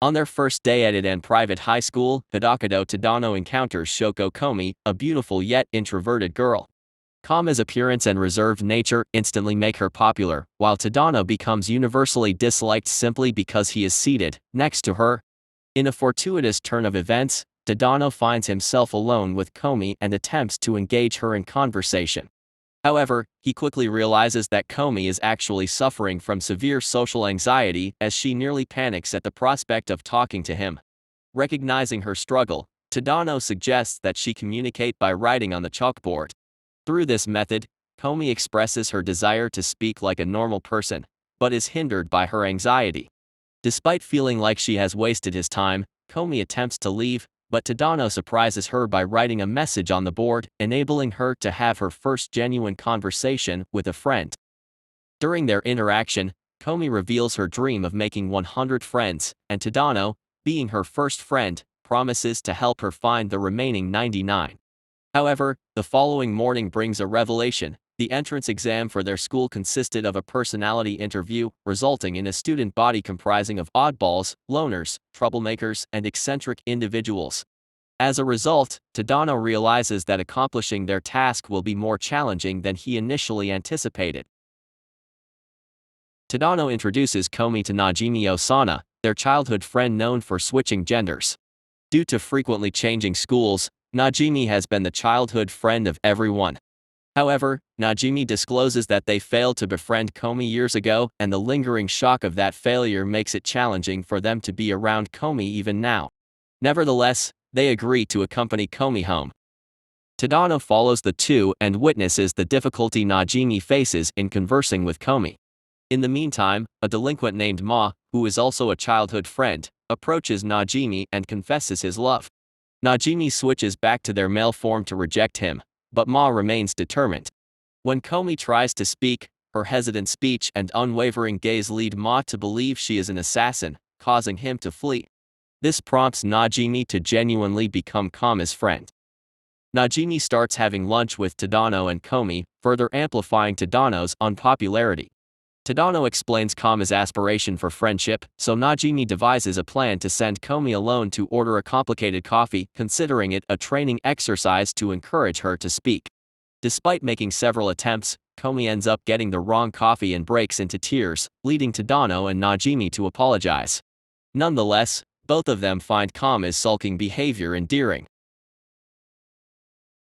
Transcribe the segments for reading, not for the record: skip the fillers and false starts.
On their first day at an private high school, Hitohito Tadano encounters Shouko Komi, a beautiful yet introverted girl. Komi's appearance and reserved nature instantly make her popular, while Tadano becomes universally disliked simply because he is seated next to her. In a fortuitous turn of events, Tadano finds himself alone with Komi and attempts to engage her in conversation. However, he quickly realizes that Komi is actually suffering from severe social anxiety as she nearly panics at the prospect of talking to him. Recognizing her struggle, Tadano suggests that she communicate by writing on the chalkboard. Through this method, Komi expresses her desire to speak like a normal person, but is hindered by her anxiety. Despite feeling like she has wasted his time, Komi attempts to leave, but Tadano surprises her by writing a message on the board, enabling her to have her first genuine conversation with a friend. During their interaction, Komi reveals her dream of making 100 friends, and Tadano, being her first friend, promises to help her find the remaining 99. However, the following morning brings a revelation. The entrance exam for their school consisted of a personality interview, resulting in a student body comprising of oddballs, loners, troublemakers, and eccentric individuals. As a result, Tadano realizes that accomplishing their task will be more challenging than he initially anticipated. Tadano introduces Komi to Najimi Osana, their childhood friend known for switching genders. Due to frequently changing schools, Najimi has been the childhood friend of everyone. However, Najimi discloses that they failed to befriend Komi years ago, and the lingering shock of that failure makes it challenging for them to be around Komi even now. Nevertheless, they agree to accompany Komi home. Tadano follows the two and witnesses the difficulty Najimi faces in conversing with Komi. In the meantime, a delinquent named Ma, who is also a childhood friend, approaches Najimi and confesses his love. Najimi switches back to their male form to reject him, but Ma remains determined. When Komi tries to speak, her hesitant speech and unwavering gaze lead Ma to believe she is an assassin, causing him to flee. This prompts Najimi to genuinely become Komi's friend. Najimi starts having lunch with Tadano and Komi, further amplifying Tadano's unpopularity. Tadano explains Komi's aspiration for friendship, so Najimi devises a plan to send Komi alone to order a complicated coffee, considering it a training exercise to encourage her to speak. Despite making several attempts, Komi ends up getting the wrong coffee and breaks into tears, leading Tadano and Najimi to apologize. Nonetheless, both of them find Komi's sulking behavior endearing.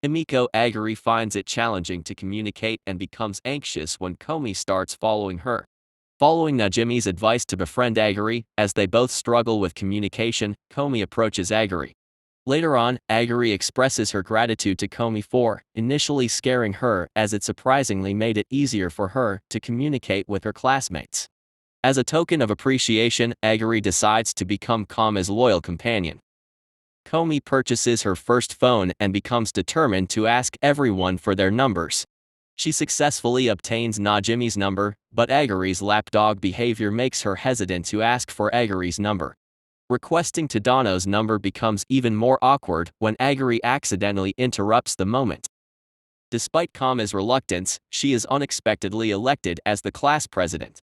Himiko Aguri finds it challenging to communicate and becomes anxious when Komi starts following her. Following Najimi's advice to befriend Aguri, as they both struggle with communication, Komi approaches Aguri. Later on, Aguri expresses her gratitude to Komi for initially scaring her, as it surprisingly made it easier for her to communicate with her classmates. As a token of appreciation, Aguri decides to become Komi's loyal companion. Komi purchases her first phone and becomes determined to ask everyone for their numbers. She successfully obtains Najimi's number, but Aguri's lapdog behavior makes her hesitant to ask for Aguri's number. Requesting Tadano's number becomes even more awkward when Aguri accidentally interrupts the moment. Despite Komi's reluctance, she is unexpectedly elected as the class president.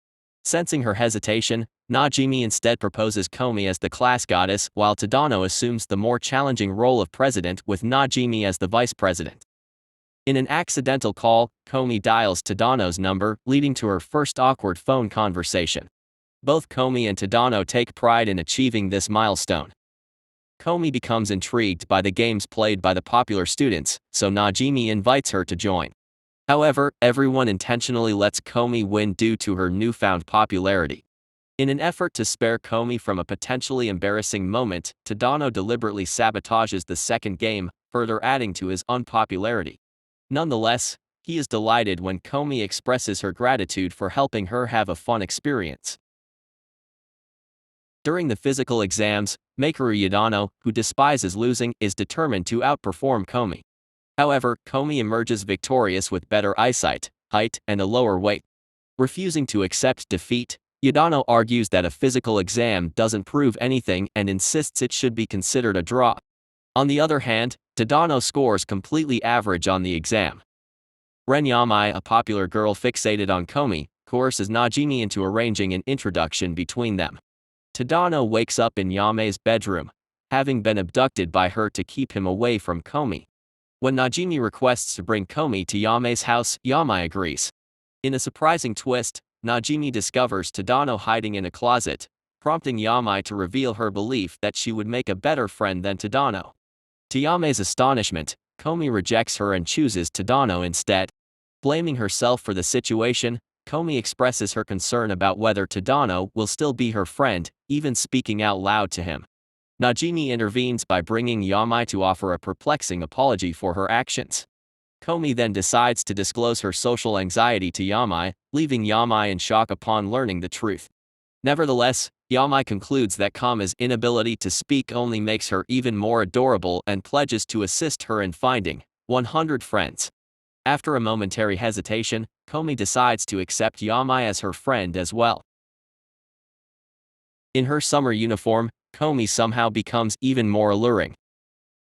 Sensing her hesitation, Najimi instead proposes Komi as the class goddess, while Tadano assumes the more challenging role of president with Najimi as the vice president. In an accidental call, Komi dials Tadano's number, leading to her first awkward phone conversation. Both Komi and Tadano take pride in achieving this milestone. Komi becomes intrigued by the games played by the popular students, so Najimi invites her to join. However, everyone intentionally lets Komi win due to her newfound popularity. In an effort to spare Komi from a potentially embarrassing moment, Tadano deliberately sabotages the second game, further adding to his unpopularity. Nonetheless, he is delighted when Komi expresses her gratitude for helping her have a fun experience. During the physical exams, Makoru Yadano, who despises losing, is determined to outperform Komi. However, Komi emerges victorious with better eyesight, height, and a lower weight. Refusing to accept defeat, Yadano argues that a physical exam doesn't prove anything and insists it should be considered a draw. On the other hand, Tadano scores completely average on the exam. Ren Yamai, a popular girl fixated on Komi, coerces Najimi into arranging an introduction between them. Tadano wakes up in Yame's bedroom, having been abducted by her to keep him away from Komi. When Najimi requests to bring Komi to Yame's house, Yame agrees. In a surprising twist, Najimi discovers Tadano hiding in a closet, prompting Yame to reveal her belief that she would make a better friend than Tadano. To Yame's astonishment, Komi rejects her and chooses Tadano instead. Blaming herself for the situation, Komi expresses her concern about whether Tadano will still be her friend, even speaking out loud to him. Najimi intervenes by bringing Yame to offer a perplexing apology for her actions. Komi then decides to disclose her social anxiety to Yame, leaving Yame in shock upon learning the truth. Nevertheless, Yame concludes that Komi's inability to speak only makes her even more adorable and pledges to assist her in finding 100 friends. After a momentary hesitation, Komi decides to accept Yame as her friend as well. In her summer uniform, Komi somehow becomes even more alluring.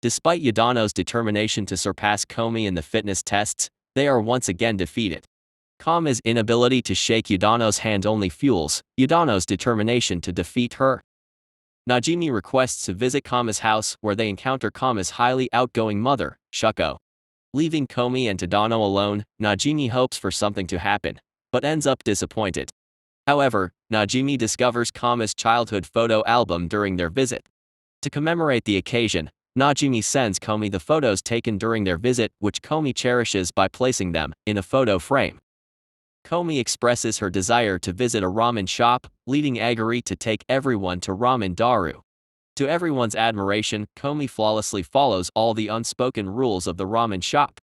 Despite Yadano's determination to surpass Komi in the fitness tests, they are once again defeated. Komi's inability to shake Yadano's hand only fuels Yadano's determination to defeat her. Najimi requests to visit Komi's house, where they encounter Komi's highly outgoing mother, Shouko. Leaving Komi and Tadano alone, Najimi hopes for something to happen, but ends up disappointed. However, Najimi discovers Komi's childhood photo album during their visit. To commemorate the occasion, Najimi sends Komi the photos taken during their visit, which Komi cherishes by placing them in a photo frame. Komi expresses her desire to visit a ramen shop, leading Aguri to take everyone to Ramen Daru. To everyone's admiration, Komi flawlessly follows all the unspoken rules of the ramen shop.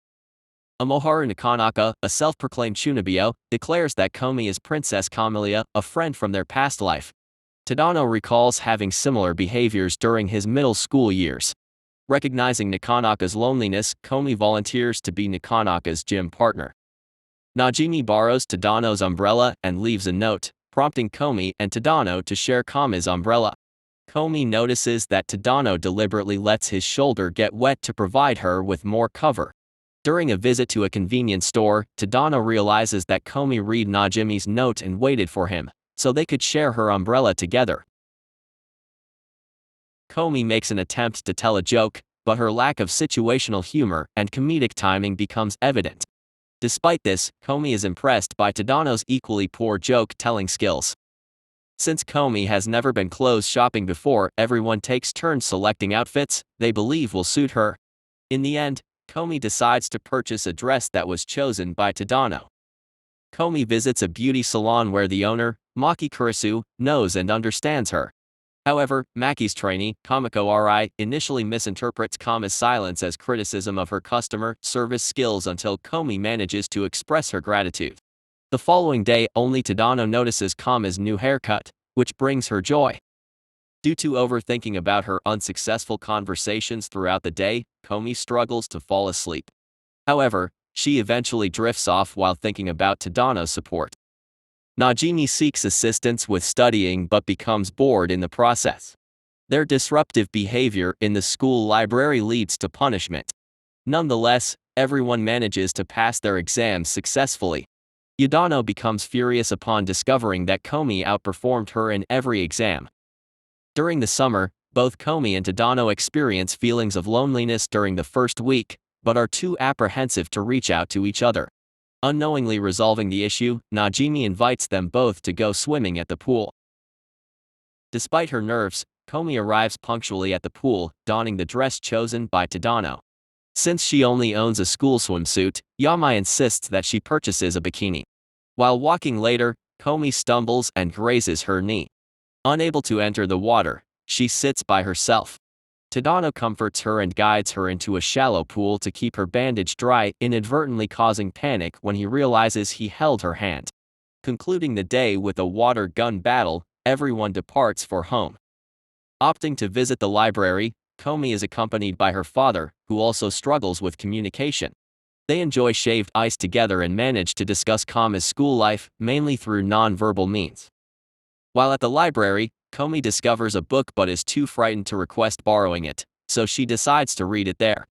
Amoharu Nakanaka, a self-proclaimed shunobio, declares that Komi is Princess Kamilia, a friend from their past life. Tadano recalls having similar behaviors during his middle school years. Recognizing Nakanaka's loneliness, Komi volunteers to be Nakanaka's gym partner. Najimi borrows Tadano's umbrella and leaves a note, prompting Komi and Tadano to share Komi's umbrella. Komi notices that Tadano deliberately lets his shoulder get wet to provide her with more cover. During a visit to a convenience store, Tadano realizes that Komi read Najimi's note and waited for him, so they could share her umbrella together. Komi makes an attempt to tell a joke, but her lack of situational humor and comedic timing becomes evident. Despite this, Komi is impressed by Tadano's equally poor joke-telling skills. Since Komi has never been clothes shopping before, everyone takes turns selecting outfits they believe will suit her. In the end, Komi decides to purchase a dress that was chosen by Tadano. Komi visits a beauty salon where the owner, Maki Kurisu, knows and understands her. However, Maki's trainee, Kamiko Ri, initially misinterprets Komi's silence as criticism of her customer service skills until Komi manages to express her gratitude. The following day, only Tadano notices Komi's new haircut, which brings her joy. Due to overthinking about her unsuccessful conversations throughout the day, Komi struggles to fall asleep. However, she eventually drifts off while thinking about Tadano's support. Najimi seeks assistance with studying but becomes bored in the process. Their disruptive behavior in the school library leads to punishment. Nonetheless, everyone manages to pass their exams successfully. Yadano becomes furious upon discovering that Komi outperformed her in every exam. During the summer, both Komi and Tadano experience feelings of loneliness during the first week, but are too apprehensive to reach out to each other. Unknowingly resolving the issue, Najimi invites them both to go swimming at the pool. Despite her nerves, Komi arrives punctually at the pool, donning the dress chosen by Tadano. Since she only owns a school swimsuit, Yame insists that she purchases a bikini. While walking later, Komi stumbles and grazes her knee. Unable to enter the water, she sits by herself. Tadano comforts her and guides her into a shallow pool to keep her bandage dry, inadvertently causing panic when he realizes he held her hand. Concluding the day with a water gun battle, everyone departs for home. Opting to visit the library, Komi is accompanied by her father, who also struggles with communication. They enjoy shaved ice together and manage to discuss Komi's school life, mainly through non-verbal means. While at the library, Komi discovers a book but is too frightened to request borrowing it, so she decides to read it there.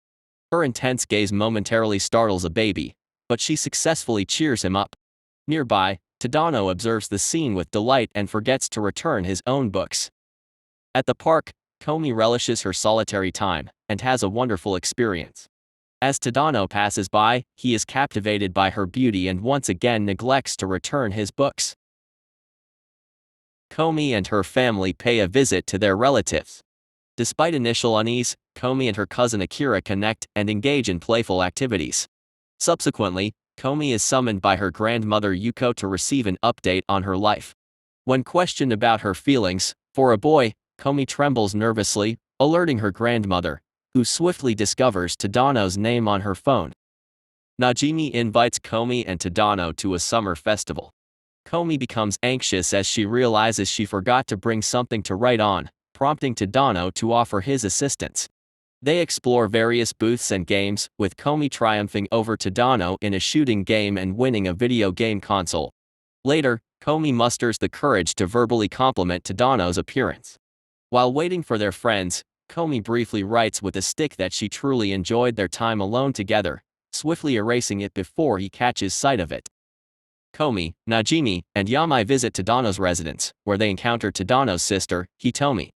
Her intense gaze momentarily startles a baby, but she successfully cheers him up. Nearby, Tadano observes the scene with delight and forgets to return his own books. At the park, Komi relishes her solitary time and has a wonderful experience. As Tadano passes by, he is captivated by her beauty and once again neglects to return his books. Komi and her family pay a visit to their relatives. Despite initial unease, Komi and her cousin Akira connect and engage in playful activities. Subsequently, Komi is summoned by her grandmother Yuko to receive an update on her life. When questioned about her feelings for a boy, Komi trembles nervously, alerting her grandmother, who swiftly discovers Tadano's name on her phone. Najimi invites Komi and Tadano to a summer festival. Komi becomes anxious as she realizes she forgot to bring something to write on, prompting Tadano to offer his assistance. They explore various booths and games, with Komi triumphing over Tadano in a shooting game and winning a video game console. Later, Komi musters the courage to verbally compliment Tadano's appearance. While waiting for their friends, Komi briefly writes with a stick that she truly enjoyed their time alone together, swiftly erasing it before he catches sight of it. Komi, Najimi, and Yamai visit Tadano's residence, where they encounter Tadano's sister, Hitomi.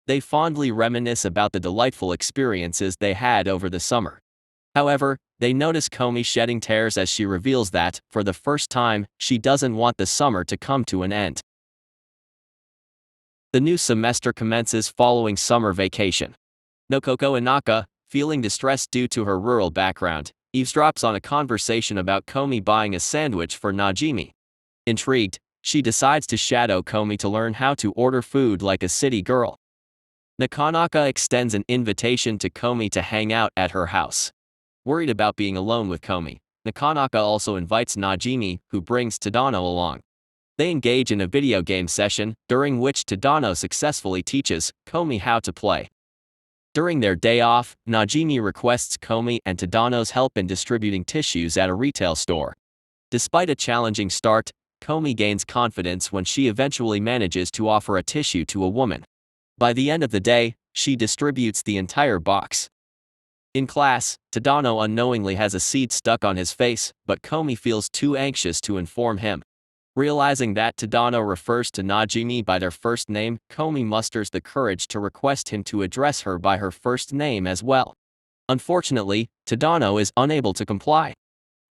They fondly reminisce about the delightful experiences they had over the summer. However, they notice Komi shedding tears as she reveals that, for the first time, she doesn't want the summer to come to an end. The new semester commences following summer vacation. Nokoko Inaka, feeling distressed due to her rural background, eavesdrops on a conversation about Komi buying a sandwich for Najimi. Intrigued, she decides to shadow Komi to learn how to order food like a city girl. Nakanaka extends an invitation to Komi to hang out at her house. Worried about being alone with Komi, Nakanaka also invites Najimi, who brings Tadano along. They engage in a video game session, during which Tadano successfully teaches Komi how to play. During their day off, Najimi requests Komi and Tadano's help in distributing tissues at a retail store. Despite a challenging start, Komi gains confidence when she eventually manages to offer a tissue to a woman. By the end of the day, she distributes the entire box. In class, Tadano unknowingly has a seed stuck on his face, but Komi feels too anxious to inform him. Realizing that Tadano refers to Najimi by their first name, Komi musters the courage to request him to address her by her first name as well. Unfortunately, Tadano is unable to comply.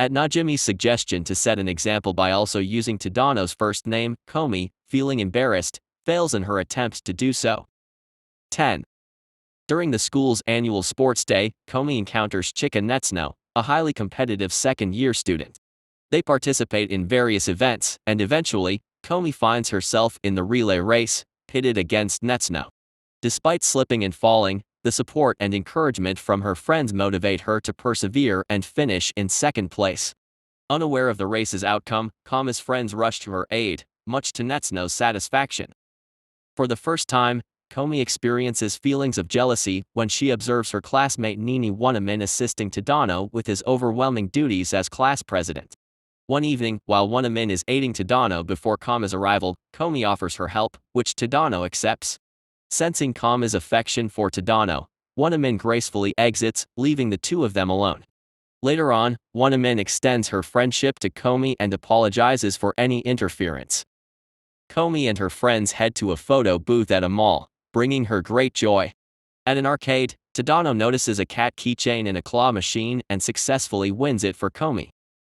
At Najimi's suggestion to set an example by also using Tadano's first name, Komi, feeling embarrassed, fails in her attempt to do so. 10. During the school's annual sports day, Komi encounters Chika Netsuno, a highly competitive second-year student. They participate in various events, and eventually, Komi finds herself in the relay race, pitted against Netsuno. Despite slipping and falling, the support and encouragement from her friends motivate her to persevere and finish in second place. Unaware of the race's outcome, Komi's friends rush to her aid, much to Netsuno's satisfaction. For the first time, Komi experiences feelings of jealousy when she observes her classmate Nini Wanamin assisting Tadano with his overwhelming duties as class president. One evening, while Wanamin is aiding Tadano before Komi's arrival, Komi offers her help, which Tadano accepts. Sensing Komi's affection for Tadano, Wanamin gracefully exits, leaving the two of them alone. Later on, Wanamin extends her friendship to Komi and apologizes for any interference. Komi and her friends head to a photo booth at a mall, bringing her great joy. At an arcade, Tadano notices a cat keychain in a claw machine and successfully wins it for Komi.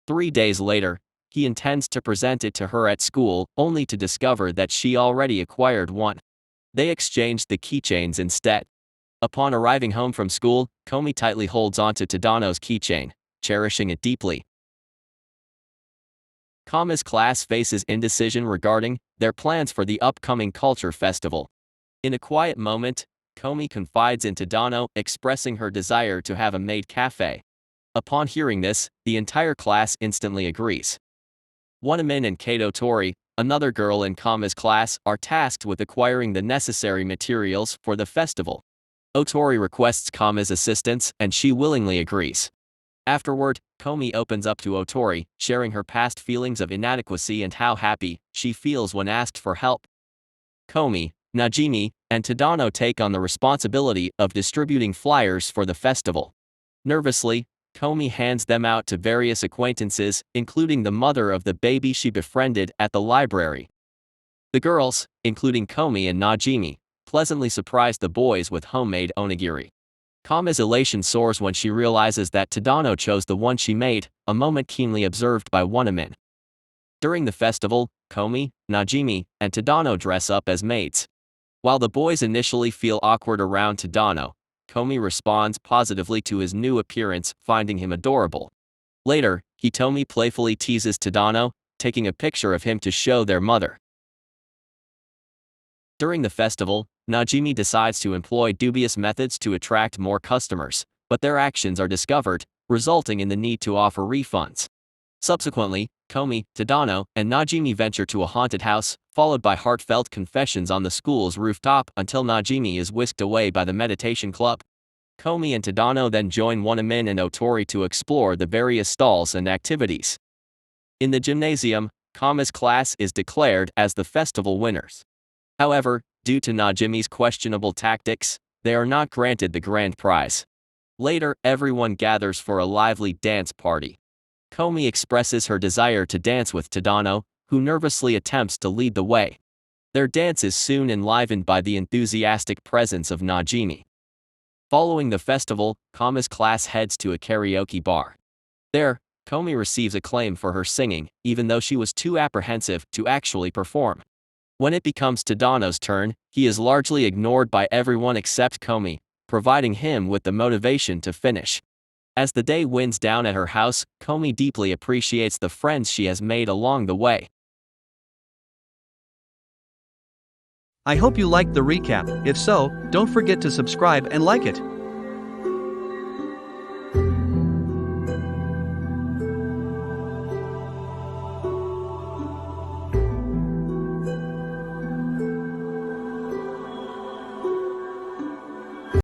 3 days later, he intends to present it to her at school, only to discover that she already acquired one. They exchange the keychains instead. Upon arriving home from school, Komi tightly holds onto Tadano's keychain, cherishing it deeply. Komi's class faces indecision regarding their plans for the upcoming culture festival. In a quiet moment, Komi confides in Tadano, expressing her desire to have a maid cafe. Upon hearing this, the entire class instantly agrees. Wanamin and Kato Tori, another girl in Komi's class, are tasked with acquiring the necessary materials for the festival. Otori requests Komi's assistance, and she willingly agrees. Afterward, Komi opens up to Otori, sharing her past feelings of inadequacy and how happy she feels when asked for help. Komi, Najimi, and Tadano take on the responsibility of distributing flyers for the festival. Nervously, Komi hands them out to various acquaintances, including the mother of the baby she befriended at the library. The girls, including Komi and Najimi, pleasantly surprised the boys with homemade onigiri. Komi's elation soars when she realizes that Tadano chose the one she made, a moment keenly observed by Wanamin. During the festival, Komi, Najimi, and Tadano dress up as maids. While the boys initially feel awkward around Tadano, Komi responds positively to his new appearance, finding him adorable. Later, Hitomi playfully teases Tadano, taking a picture of him to show their mother. During the festival, Najimi decides to employ dubious methods to attract more customers, but their actions are discovered, resulting in the need to offer refunds. Subsequently, Komi, Tadano, and Najimi venture to a haunted house, followed by heartfelt confessions on the school's rooftop until Najimi is whisked away by the meditation club. Komi and Tadano then join Wanamin and Otori to explore the various stalls and activities. In the gymnasium, Komi's class is declared as the festival winners. However, due to Najimi's questionable tactics, they are not granted the grand prize. Later, everyone gathers for a lively dance party. Komi expresses her desire to dance with Tadano, who nervously attempts to lead the way. Their dance is soon enlivened by the enthusiastic presence of Najimi. Following the festival, Komi's class heads to a karaoke bar. There, Komi receives acclaim for her singing, even though she was too apprehensive to actually perform. When it becomes Tadano's turn, he is largely ignored by everyone except Komi, providing him with the motivation to finish. As the day winds down at her house, Komi deeply appreciates the friends she has made along the way. I hope you liked the recap. If so, don't forget to subscribe and like it.